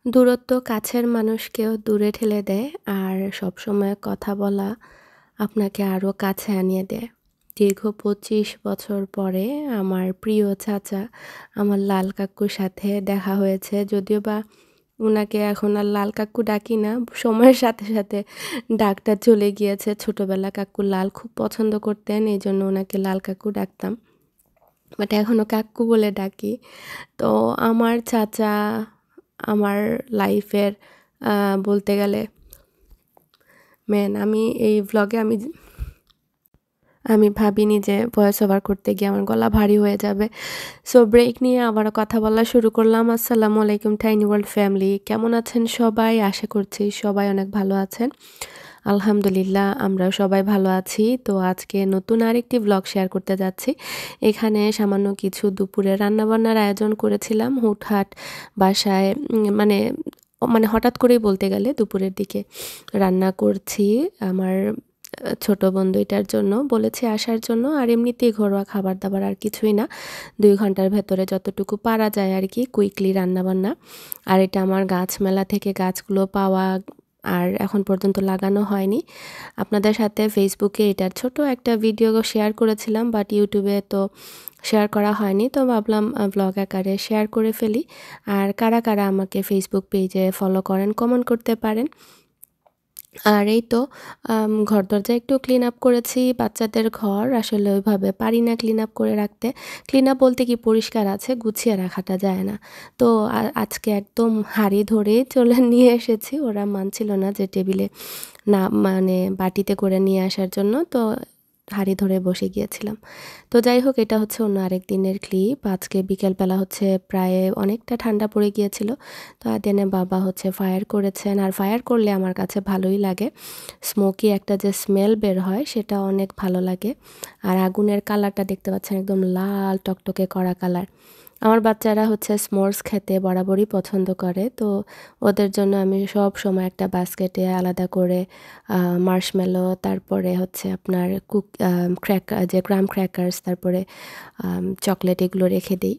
দূরত্ব কাছের মানুষকেও দূরে ঠেলে দেয় আর সবসময় কথা বলা আপনাকে আরও কাছে আনিয়ে দেয়। দীর্ঘ ২৫ বছর পরে আমার প্রিয় চাচা, আমার লাল কাকুর সাথে দেখা হয়েছে। যদিও বা উনাকে এখন আর লাল কাকু ডাকি না। সময়ের সাথে, সাথে ডাকটা চলে গিয়েছে। ছোটবেলা কাকু লাল খুব পছন্দ করতেন। এজন্য উনাকে লাল কাকু ডাকতাম। বাট এখনও কাক্কু বলে ডাকি। তো আমার চাচা আমার লাইফের আ বলতে গেলে আমি এই ভ্লগে আমি ভাবিনি যে ভয়েস ওভার করতে গিয়ে আমার গলা ভারী হয়ে যাবে। সো ব্রেক নিয়ে আবারও কথা বলা শুরু করলাম। আসসালামু আলাইকুম টাইনি ওয়ার্ল্ড ফ্যামিলি। কেমন আছেন সবাই? আশা করছি সবাই অনেক ভালো আছেন। আলহামদুলিল্লাহ আমরাও সবাই ভালো আছি। তো আজকে নতুন আরেকটি ভ্লগ শেয়ার করতে যাচ্ছি। এখানে সামান্য কিছু দুপুরে রান্নাবান্নার আয়োজন করেছিলাম। হুটহাট বাসায় মানে হঠাৎ করেই বলতে গেলে দুপুরের দিকে রান্না করছি। আমার ছোট বোন ২ টার জন্য বলেছি আসার জন্য। আর এমনিতেই ঘরোয়া খাবার-দাবার আর কিছুই না। ২ ঘন্টার ভেতরে যতটুকু পারা যায় আরকি কুইকলি রান্নাবান্না। আর এটা আমার গাছ মেলা থেকে গাছগুলো পাওয়া আর এখন পর্যন্ত লাগানো হয়নি। আপনাদের সাথে ফেসবুকে এটার ছোট একটা ভিডিও শেয়ার করেছিলাম বাট ইউটিউবে তো শেয়ার করা হয়নি। তো ভাবলাম ভ্লগ আকারে শেয়ার করে ফেলি। আর কারা, কারা আমাকে ফেসবুক পেজে ফলো করেন কমেন্ট করতে পারেন। আর এই তো ঘর-দরজা একটু ক্লিন আপ করেছি। বাচ্চাদের ঘর আসলে ওইভাবে পারি না ক্লিন আপ করে রাখতে। ক্লিন আপ বলতে কি পরিষ্কার আছে, গুছিয়ে রাখাটা যায় না। তো আজকে একদম হাঁড়ি ধরেই চলে নিয়ে এসেছি। ওরা মানছিল না যে টেবিলে না মানে বাটিতে করে নিয়ে আসার জন্য। তো হাঁড়ি ধরে বসে গিয়েছিলাম। তো যাই হোক এটা হচ্ছে অন্য আরেক দিনের ক্লিপ। আজকে বিকেলবেলা হচ্ছে প্রায় অনেকটা ঠান্ডা পড়ে গিয়েছিল। তো আদিয়ানের বাবা হচ্ছে ফায়ার করেছেন। আর ফায়ার করলে আমার কাছে ভালোই লাগে। স্মোকি একটা যে স্মেল বের হয় সেটা অনেক ভালো লাগে। আর আগুনের কালারটা দেখতে পাচ্ছেন একদম লাল টকটকে কড়া কালার। আমার বাচ্চারা হচ্ছে s'mores খেতে বরাবরই পছন্দ করে। তো ওদের জন্য আমি সবসময় একটা বাস্কেটে আলাদা করে মার্শমেলো তারপরে হচ্ছে আপনার যে গ্রাহাম ক্র্যাকার্স তারপরে চকলেট এগুলো রেখে দেই।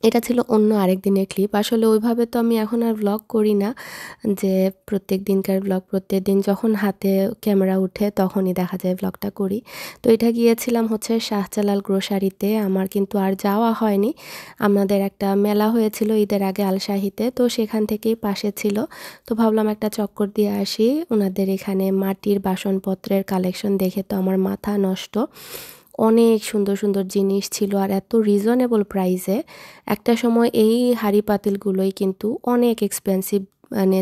এটা ছিল অন্য আরেক দিনের ক্লিপ। আসলে ওইভাবে তো আমি এখন আর ভ্লগ করি না। যে প্রত্যেক দিনকার ভ্লগ প্রত্যেকদিন যখন হাতে ক্যামেরা উঠে তখনই দেখা যায় ভ্লগটা করি। তো এটা গিয়েছিলাম হচ্ছে শাহজালাল গ্রোসারিতে। আমার কিন্তু আর যাওয়া হয়নি। আমাদের একটা মেলা হয়েছিল ঈদের আগে আলশাহিতে। তো সেখান থেকেই পাশে ছিল। তো ভাবলাম একটা চক্কর দিয়ে আসি। উনাদের এখানে মাটির বাসনপত্রের কালেকশন দেখে তো আমার মাথা নষ্ট। অনেক সুন্দর, সুন্দর জিনিস ছিল আর এত রিজনেবল প্রাইসে। একটা সময় এই হাঁড়ি পাতিলগুলোই কিন্তু অনেক এক্সপেন্সিভ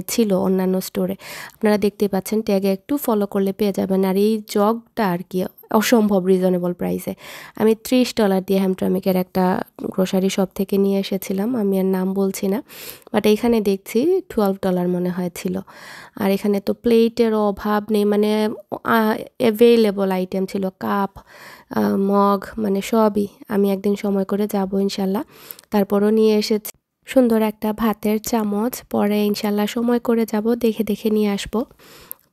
ছিল অন্যান্য স্টোরে। আপনারা দেখতেই পাচ্ছেন ট্যাগে একটু ফলো করলে পেয়ে যাবেন। আর এই জগটা আর কি অসম্ভব রিজনেবল প্রাইসে। আমি $30 দিয়ে হ্যামট্রামিকের একটা গ্রোসারি শপ থেকে নিয়ে এসেছিলাম। আমি আর নাম বলছি না। বাট এইখানে দেখছি $12 মনে হয় ছিল। আর এখানে তো প্লেটেরও অভাব নেই মানে আ এভেইলেবল আইটেম ছিল কাপ, মগ মানে সবই। আমি একদিন সময় করে যাবো ইনশাল্লাহ। তারপরও নিয়ে এসেছি সুন্দর একটা ভাতের চামচ। পরে ইনশাল্লাহ সময় করে যাব দেখে, দেখে নিয়ে আসবো।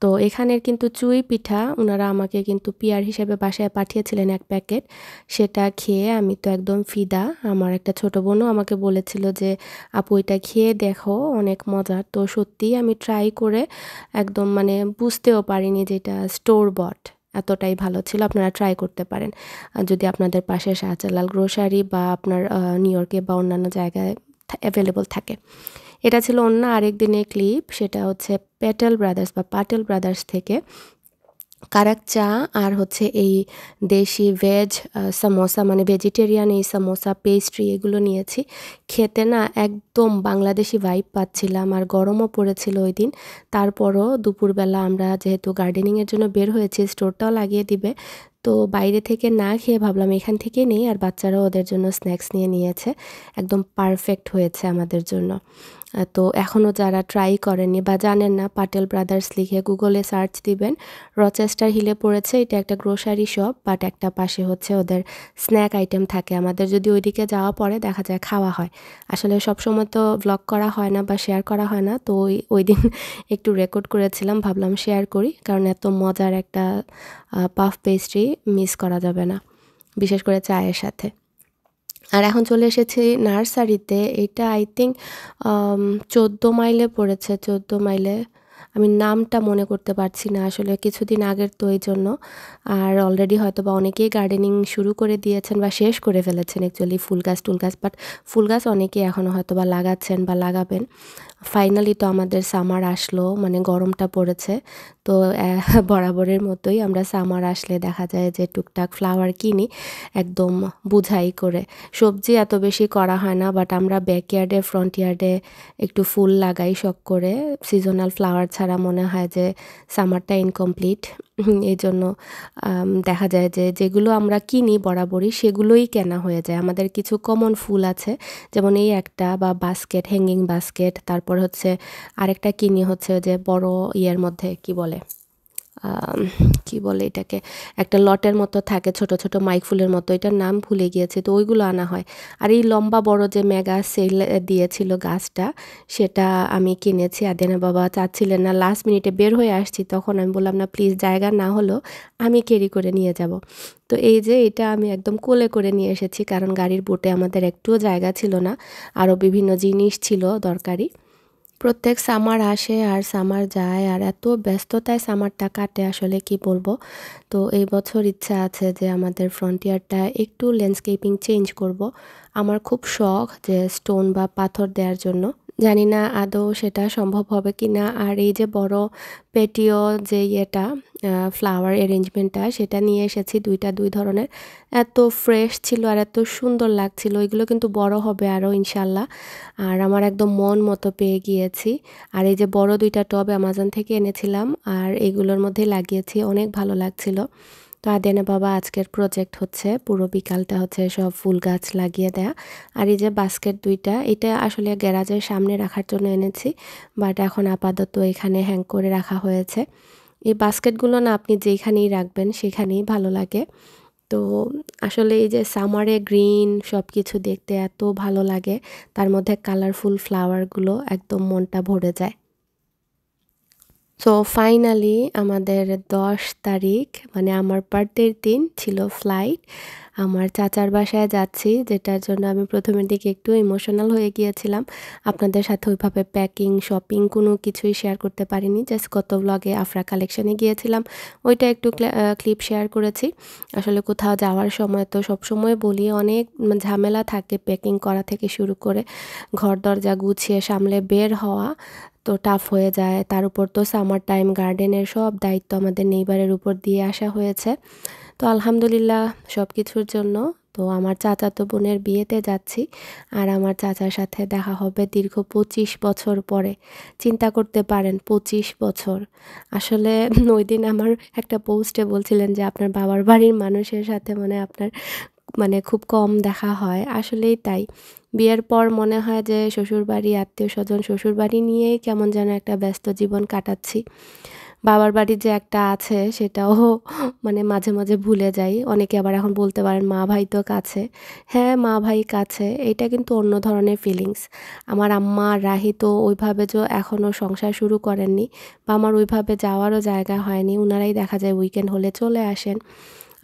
তো এখানের কিন্তু চুই পিঠা উনারা আমাকে কিন্তু পিআর হিসেবে বাসায় পাঠিয়েছিলেন ১ প্যাকেট। সেটা খেয়ে আমি তো একদম ফিদা। আমার একটা ছোট বোনও আমাকে বলেছিল যে, "আপু এটা খেয়ে দেখো অনেক মজার।" তো সত্যিই আমি ট্রাই করে একদম মানে বুঝতেও পারিনি যে এটা স্টোর বট। এতটাই ভালো ছিল। আপনারা ট্রাই করতে পারেন। যদি আপনাদের পাশে শাহজালাল গ্রোসারি বা আপনার নিউ ইয়র্কে বা অন্যান্য জায়গায় এভেইলেবল থাকে। এটা ছিল অন্য আরেক দিনের ক্লিপ। সেটা হচ্ছে পাটেল ব্রাদার্স থেকে কারাক চা আর হচ্ছে এই দেশি ভেজ সামোসা মানে ভেজিটেরিয়ান এই সামোসা, পেস্ট্রি এগুলো নিয়েছি। খেতে না একদম বাংলাদেশি ভাইব পাচ্ছিলাম আর গরমও পড়েছিল ওইদিন। তারপরও দুপুরবেলা আমরা যেহেতু গার্ডেনিংয়ের জন্য বের হয়েছি, স্টোরটাও লাগিয়ে দিবে। তো বাইরে থেকে না খেয়ে ভাবলাম এখান থেকেই নেই আর বাচ্চারাও ওদের জন্য স্ন্যাক্স নিয়ে নিয়েছে। একদম পারফেক্ট হয়েছে আমাদের জন্য। তো এখনও যারা ট্রাই করেননি বা জানেন না পাটেল ব্রাদার্স লিখে গুগলে সার্চ দিবেন। রচেস্টার হিলে পড়েছে। এটা একটা গ্রোসারি শপ বাট একটা পাশে হচ্ছে ওদের স্ন্যাক আইটেম থাকে। আমাদের যদি ওইদিকে যাওয়া পড়ে দেখা যায় খাওয়া হয়। আসলে সবসময় তো ভ্লগ করা হয় না বা শেয়ার করা হয় না। তো ওইদিন একটু রেকর্ড করেছিলাম ভাবলাম শেয়ার করি। কারণ এত মজার একটা পাফ পেস্ট্রি মিস করা যাবে না। বিশেষ করে চায়ের সাথে। আর এখন চলে এসেছি নার্সারিতে। এটা আই থিংক ১৪ মাইলে পড়েছে, ১৪ মাইলে। আমি নামটা মনে করতে পারছি না আসলে, কিছুদিন আগের তো এইজন্য। আর অলরেডি হয়তোবা অনেকেই গার্ডেনিং শুরু করে দিয়েছেন বা শেষ করে ফেলেছেন অ্যাকচুয়ালি, ফুল গাছ টুল গাছ। বাট ফুল গাছ অনেকেই এখনও হয়তোবা লাগাচ্ছেন বা লাগাবেন। ফাইনালি তো আমাদের সামার আসলো, মানে গরমটা পড়েছে। তো বরাবরের মতোই আমরা সামার আসলে দেখা যায় যে টুকটাক ফ্লাওয়ার কিনি একদম বুঝাই করে। সবজি এত বেশি করা হয় না, বাট আমরা ব্যাকইয়ার্ডে ফ্রন্ট ইয়ার্ডে একটু ফুল লাগাই শখ করে। সিজনাল ফ্লাওয়ার ছাড়া মনে হয় যে সামারটা ইনকমপ্লিট। এই জন্য দেখা যায় যে যেগুলো আমরা কিনি বরাবরই সেগুলোই কেনা হয়ে যায়। আমাদের কিছু কমন ফুল আছে, যেমন এই একটা বা বাস্কেট, হ্যাঙ্গিং বাস্কেট। তারপর হচ্ছে আরেকটা কিনি হচ্ছে যে বড় ইয়ের মধ্যে কি বলে, আম কি বলে এটাকে? একটা লটের মতো থাকে ছোট, ছোট মাইক ফুলের মতো। এটার নাম ভুলে গিয়েছি। তো ওইগুলো আনা হয়। আর এই লম্বা বড় যে মেগা সেল দিয়েছিল গাছটা, সেটা আমি কিনেছি। আদিনা বাবা চাচ্ছিলেন না, লাস্ট মিনিটে বের হয়ে আসছি। তখন আমি বললাম, "না প্লিজ, জায়গা না হলেও আমি ক্যারি করে নিয়ে যাব।" তো এই যে এটা আমি একদম কোলে করে নিয়ে এসেছি, কারণ গাড়ির বুটে আমাদের একটুও জায়গা ছিল না। আরও বিভিন্ন জিনিস ছিল দরকারি। প্রত্যেক সামার আসে আর সামার যায়, আর এত ব্যস্ততায় সামারটা কাটে আসলে কি বলবো। তো এই বছর ইচ্ছা আছে যে আমাদের ফ্রন্টিয়ারটা একটু ল্যান্ডস্কেপিং চেঞ্জ করব। আমার খুব শখ যে স্টোন বা পাথর দেওয়ার জন্য। জানি না আদৌ সেটা সম্ভব হবে কিনা। আর এই যে বড় পেটিও যে ইয়েটা, ফ্লাওয়ার অ্যারেঞ্জমেন্টটা, সেটা নিয়ে এসেছি ২টা ২ ধরনের। এত ফ্রেশ ছিল আর এত সুন্দর লাগছিল। এগুলো কিন্তু বড় হবে আরও ইনশাল্লাহ। আর আমার একদম মন মতো পেয়ে গিয়েছি। আর এই যে বড় ২টা টব অ্যামাজন থেকে এনেছিলাম, আর এগুলোর মধ্যে লাগিয়েছি, অনেক ভালো লাগছিল। তো আদিয়ানা বাবা আজকের প্রজেক্ট হচ্ছে পুরো বিকালটা হচ্ছে সব ফুল গাছ লাগিয়ে দেয়া। আর এই যে বাস্কেট ২টা, এটা আসলে গ্যারাজের সামনে রাখার জন্য এনেছি, বাট এখন আপাতত এখানে হ্যাং করে রাখা হয়েছে। এই বাস্কেটগুলো না আপনি যেখানেই রাখবেন সেখানেই ভালো লাগে। তো আসলে এই যে সামারে গ্রিন সবকিছু দেখতে এত ভালো লাগে, তার মধ্যে কালারফুল ফ্লাওয়ারগুলো একদম মনটা ভরে যায়। সো ফাইনালি আমাদের ১০ তারিখ মানে আমার বার্থডের দিন ছিল ফ্লাইট। আমার চাচার বাসায় যাচ্ছি, যেটার জন্য আমি প্রথমের দিকে একটু ইমোশনাল হয়ে গিয়েছিলাম। আপনাদের সাথে ওইভাবে প্যাকিং, শপিং কোনো কিছুই শেয়ার করতে পারিনি। জাস্ট গত ব্লগে আফরা কালেকশনে গিয়েছিলাম, ওইটা একটু ক্লিপ শেয়ার করেছি। আসলে কোথাও যাওয়ার সময় তো সবসময় বলি অনেক ঝামেলা থাকে, প্যাকিং করা থেকে শুরু করে ঘর দরজা গুছিয়ে সামলে বের হওয়া তো টাফ হয়ে যায়। তার উপর তো সামার টাইম, গার্ডেনের সব দায়িত্ব আমাদের নেইবারের উপর দিয়ে আসা হয়েছে। তো আলহামদুলিল্লাহ সব কিছুর জন্য। তো আমার চাচাতো বোনের বিয়েতে যাচ্ছি, আর আমার চাচার সাথে দেখা হবে দীর্ঘ ২৫ বছর পরে। চিন্তা করতে পারেন ২৫ বছর। আসলে ওইদিন আমার একটা পোস্টে বলছিলেন যে আপনার বাবার বাড়ির মানুষের সাথে মানে আপনার মানে খুব কম দেখা হয়। আসলেই তাই। বিয়ের পর মনে হয় যে শ্বশুরবাড়ি, আত্মীয়স্বজন, শ্বশুরবাড়ি নিয়েই কেমন যেন একটা ব্যস্ত জীবন কাটাচ্ছি। বাবার বাড়ি যে একটা আছে সেটাও মানে মাঝে, মাঝে ভুলে যাই। অনেকে আবার এখন বলতে পারেন মা ভাই তো কাছে। হ্যাঁ, মা ভাই কাছে। এটা কিন্তু অন্য ধরনের ফিলিংস। আমার আম্মা রাহি তো ওইভাবে এখনও সংসার শুরু করেননি, বা আমার ওইভাবে যাওয়ারও জায়গা হয়নি। উনারাই দেখা যায় উইকেন্ড হলে চলে আসেন।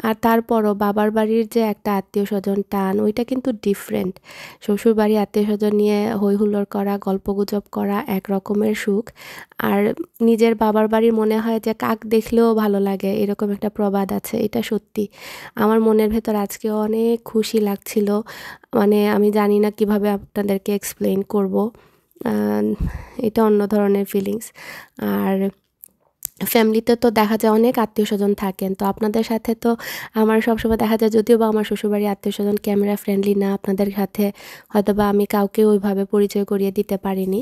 আর তারপরও বাবার বাড়ির যে একটা আত্মীয়স্বজন টান, ওইটা কিন্তু ডিফারেন্ট। শ্বশুরবাড়ির আত্মীয়স্বজন নিয়ে হৈ হুল্লোড় করা, গল্পগুজব করা এক রকমের সুখ। আর নিজের বাবার বাড়ির মনে হয় যে কাক দেখলেও ভালো লাগে, এরকম একটা প্রবাদ আছে। এটা সত্যি। আমার মনের ভেতর আজকে অনেক খুশি লাগছিল। মানে আমি জানি না কিভাবে আপনাদেরকে এক্সপ্লেইন করব। আ এটা অন্য ধরনের ফিলিংস। আর ফ্যামিলিতে তো দেখা যায় অনেক আত্মীয়স্বজন থাকেন। তো আপনাদের সাথে তো আমার সবসময় দেখা যায়, যদিও বা আমার শ্বশুরবাড়ির আত্মীয়স্বজন ক্যামেরা ফ্রেন্ডলি না, আপনাদের সাথে হয়তোবা আমি কাউকে ওইভাবে পরিচয় করিয়ে দিতে পারিনি।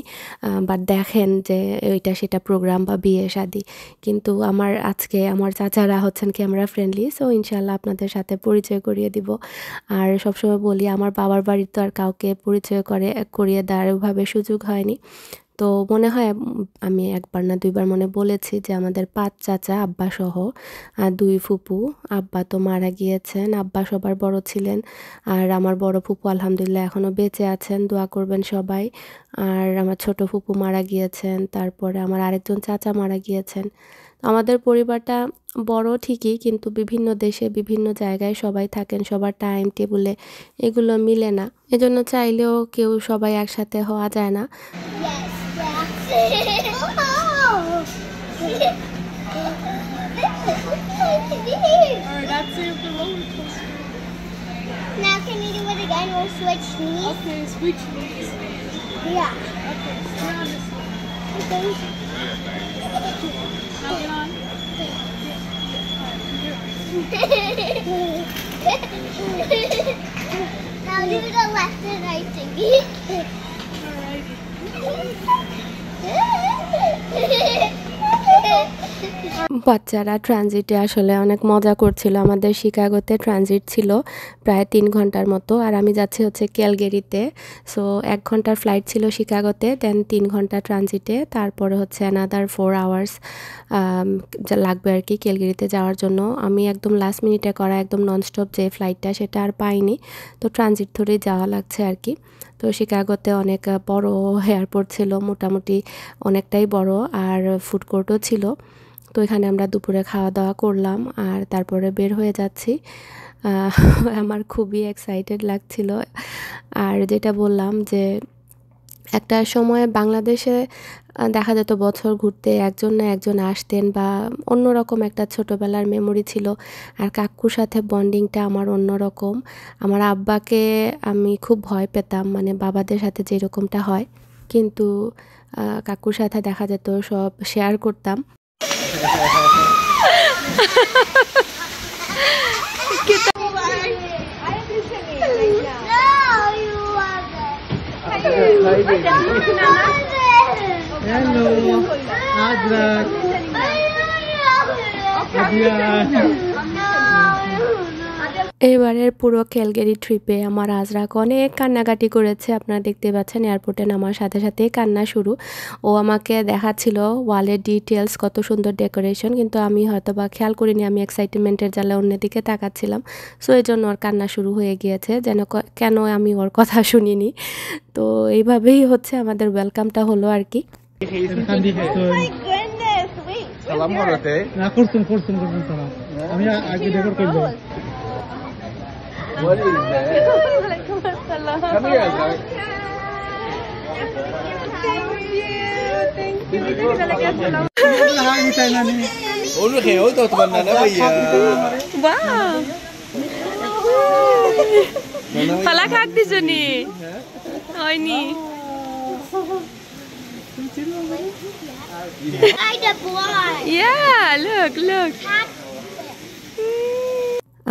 বাট দেখেন যে এইটা সেটা প্রোগ্রাম বা বিয়ে-শাদী। কিন্তু আমার আজকে আমার চাচারা হচ্ছেন ক্যামেরা ফ্রেন্ডলি। সো ইনশাআল্লাহ আপনাদের সাথে পরিচয় করিয়ে দিব। আর সবসময় বলি আমার বাবার বাড়ির তো আর কাউকে পরিচয় করিয়ে দেওয়ার ওইভাবে সুযোগ হয়নি। তো মনে হয় আমি ১ বার না ২ বার মনে বলেছি যে আমাদের ৫ চাচা আব্বাসহ আর ২ ফুপু। আব্বা তো মারা গিয়েছেন। আব্বা সবার বড় ছিলেন। আর আমার বড় ফুপু আলহামদুলিল্লাহ এখনও বেঁচে আছেন। দোয়া করবেন সবাই। আর আমার ছোট ফুপু মারা গিয়েছেন, তারপরে আমার আরেকজন চাচা মারা গিয়েছেন। আমাদের পরিবারটা বড় ঠিকই, কিন্তু বিভিন্ন দেশে বিভিন্ন জায়গায় সবাই থাকেন, সবার টাইম টেবলে এগুলো মিলে না। এজন্য চাইলেও কেউ সবাই একসাথে হওয়া যায় না। Now can you do it again? We'll switch knees. Okay, switch knees. Yeah. Okay, stay on this one. Okay. Now get on. Now do the left and right thingy. বাচ্চারা ট্রানজিটে আসলে অনেক মজা করছিল। আমাদের শিকাগোতে ট্রানজিট ছিল প্রায় ৩ ঘন্টার মতো, আর আমি যাচ্ছি হচ্ছে ক্যালগেরিতে। সো ১ ঘন্টার ফ্লাইট ছিল শিকাগোতে, দেন ৩ ঘন্টা ট্রানজিটে, তারপরে হচ্ছে অ্যানাদার 4 আওয়ার্স লাগবে আর কি ক্যালগেরিতে যাওয়ার জন্য। আমি একদম লাস্ট মিনিটে করা একদম ননস্টপ যে ফ্লাইটটা সেটা আর পাইনি, তো ট্রানজিট ধরেই যাওয়া লাগছে আর কি। তো শিকাগোতে অনেক বড় এয়ারপোর্ট ছিল, মোটামুটি অনেকটাই বড়, আর ফুড কোর্টও ছিল। তো এখানে আমরা দুপুরে খাওয়া দাওয়া করলাম আর তারপরে বের হয়ে যাচ্ছি। আমার খুবই এক্সাইটেড লাগছিল। আর যেটা বললাম যে একটা সময় বাংলাদেশে দেখা যেত বছর ঘুরতে একজন না একজন আসতেন, বা অন্যরকম একটা ছোটোবেলার মেমোরি ছিল। আর কাকুর সাথে বন্ডিংটা আমার অন্যরকম। আমার আব্বাকে আমি খুব ভয় পেতাম, মানে বাবাদের সাথে যেরকমটা হয়, কিন্তু কাকুর সাথে দেখা যেত সব শেয়ার করতাম। Hello, Adrak. এবারের পুরো ক্যালগেরি ট্রিপে আমার আজরাক অনেক কান্নাকাটি করেছে। আপনারা দেখতে পাচ্ছেন এয়ারপোর্টে নামার সাথে সাথেই কান্না শুরু। ও আমাকে দেখাচ্ছিল ওয়ালের ডিটেলস, কত সুন্দর ডেকোরেশন, কিন্তু আমি হয়তো বা খেয়াল করিনি, আমি এক্সাইটমেন্টের জ্বালা অন্যদিকে তাকাচ্ছিলাম। সো এই জন্য ওর কান্না শুরু হয়ে গিয়েছে, যেন কেন আমি ওর কথা শুনিনি। তো এইভাবেই হচ্ছে আমাদের ওয়েলকামটা হলো আর কি। সালাম করতে না করছেন সালাম। আমি আগে রেকর্ড করব। What is that? Come here, guys. হাই মিটাই না নি। Ulu khéo to tuman na bây giờ. Wow! Pala khak diso ni. Hoy ni. I the boy. Yeah, look.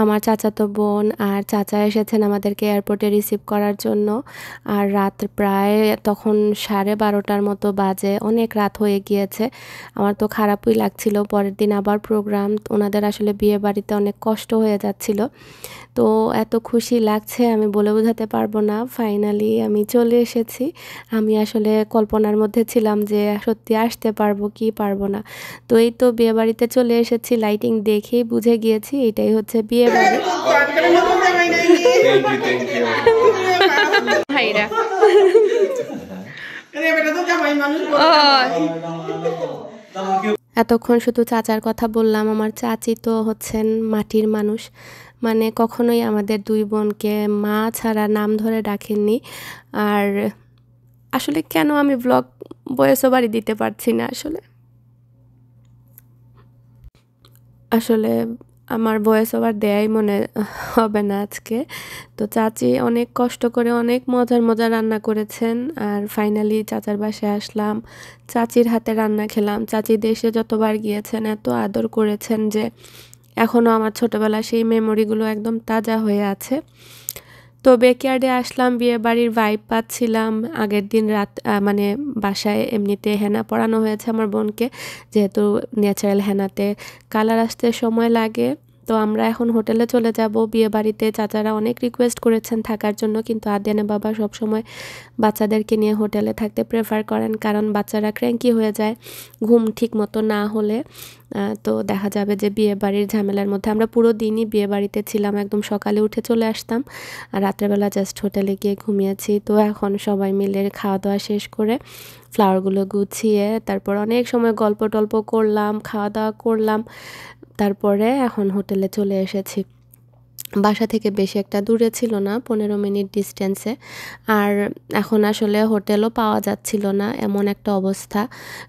আমার চাচাতো বোন আর চাচা এসেছেন আমাদেরকে এয়ারপোর্টে রিসিভ করার জন্য। আর রাত প্রায় তখন 12:30টার মতো বাজে, অনেক রাত হয়ে গিয়েছে। আমার তো খারাপই লাগছিল, পরের দিন আবার প্রোগ্রাম। ওনাদের আসলে বিয়ে বাড়িতে অনেক কষ্ট হয়ে যাচ্ছিল। তো এত খুশি লাগছে আমি বলে বোঝাতে পারবো না। ফাইনালি আমি চলে এসেছি। আমি আসলে কল্পনার মধ্যে ছিলাম যে সত্যি আসতে পারবো কি পারবো না। তো এই তো বিয়ে বাড়িতে চলে এসেছি, লাইটিং দেখেই বুঝে গিয়েছি এটাই হচ্ছে বিয়ে বাড়ি। Thank you. ভাইরা এতক্ষণ শুধু চাচার কথা বললাম। আমার চাচি তো হচ্ছেন মাটির মানুষ, মানে কখনোই আমাদের দুই বোনকে মা ছাড়া নাম ধরে ডাকেননি। আর আসলে কেন আমি ব্লগ ভয়েস ওভারই দিতে পারছি না, আসলে আমার ভয়েস ওভার দেয়াই মনে হবে না আজকে। তো চাচি অনেক কষ্ট করে অনেক মজার রান্না করেছেন। আর ফাইনালি চাচার বাসায় আসলাম, চাচির হাতে রান্না খেলাম। চাচি দেশে যতবার গিয়েছেন এত আদর করেছেন যে এখনও আমার ছোটোবেলা সেই মেমোরিগুলো একদম তাজা হয়ে আছে। তো ব্যাকইয়ার্ডে আসলাম, বিয়ে বাড়ির ভাইব পাচ্ছিলাম। আগের দিন রাত মানে বাসায় এমনিতে হেনা পরানো হয়েছে আমার বোনকে, যেহেতু ন্যাচারাল হেনাতে কালার আসতে সময় লাগে। তো আমরা এখন হোটেলে চলে যাব। বিয়েবাড়িতে চাচারা অনেক রিকোয়েস্ট করেছেন থাকার জন্য, কিন্তু আদিয়ানের বাবা সবসময় বাচ্চাদেরকে নিয়ে হোটেলে থাকতে প্রেফার করেন, কারণ বাচ্চারা ক্র্যাঙ্কি হয়ে যায় ঘুম ঠিক মতো না হলে। তো দেখা যাবে যে বিয়েবাড়ির ঝামেলার মধ্যে আমরা পুরো দিনই বিয়েবাড়িতে ছিলাম, একদম সকালে উঠে চলে আসতাম আর রাত্রেবেলা জাস্ট হোটেলে গিয়ে ঘুমিয়েছি। তো এখন সবাই মিলে খাওয়া দাওয়া শেষ করে ফ্লাওয়ারগুলো গুছিয়ে তারপর অনেক সময় গল্প টল্প করলাম, খাওয়া দাওয়া করলাম, তারপরে এখন হোটেলে চলে এসেছি। বাসা থেকে বেশি একটা দূরে ছিল না, 15 মিনিট ডিস্টেন্সে। আর এখন আসলে হোটেলও পাওয়া যাচ্ছিল না, এমন একটা অবস্থা।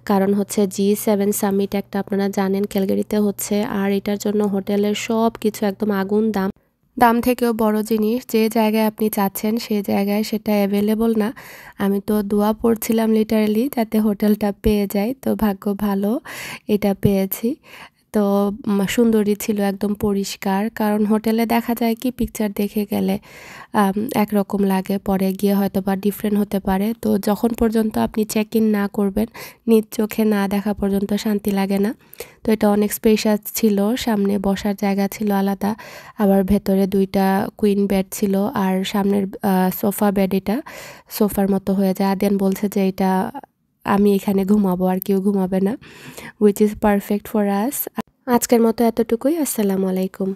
কারণ হচ্ছে G7 সামিট একটা আপনারা জানেন ক্যালগারিতে হচ্ছে, আর এটার জন্য হোটেলের সব কিছু একদম আগুন দাম। দাম থেকেও বড় জিনিস, যে জায়গায় আপনি চাচ্ছেন সেই জায়গায় সেটা অ্যাভেলেবল না। আমি তো দোয়া পড়ছিলাম লিটারালি যাতে হোটেলটা পেয়ে যাই, তো ভাগ্য ভালো এটা পেয়েছি। তো সুন্দরই ছিল, একদম পরিষ্কার। কারণ হোটেলে দেখা যায় কি পিকচার দেখে গেলে একরকম লাগে, পরে গিয়ে হয়তো বা ডিফারেন্ট হতে পারে। তো যখন পর্যন্ত আপনি চেক ইন না করবেন, নিজ চোখে না দেখা পর্যন্ত শান্তি লাগে না। তো এটা অনেক স্পেশাস ছিল, সামনে বসার জায়গা ছিল আলাদা, আবার ভেতরে 2টা কুইন বেড ছিল, আর সামনের সোফা বেড, এটা সোফার মতো হয়ে যায়। আদিয়ান বলছে যে এটা আমি এখানে ঘুমাবো, আর কেউ ঘুমাবে না, which is perfect for us. আজকের মতো এতটুকুই। আসসালামু আলাইকুম।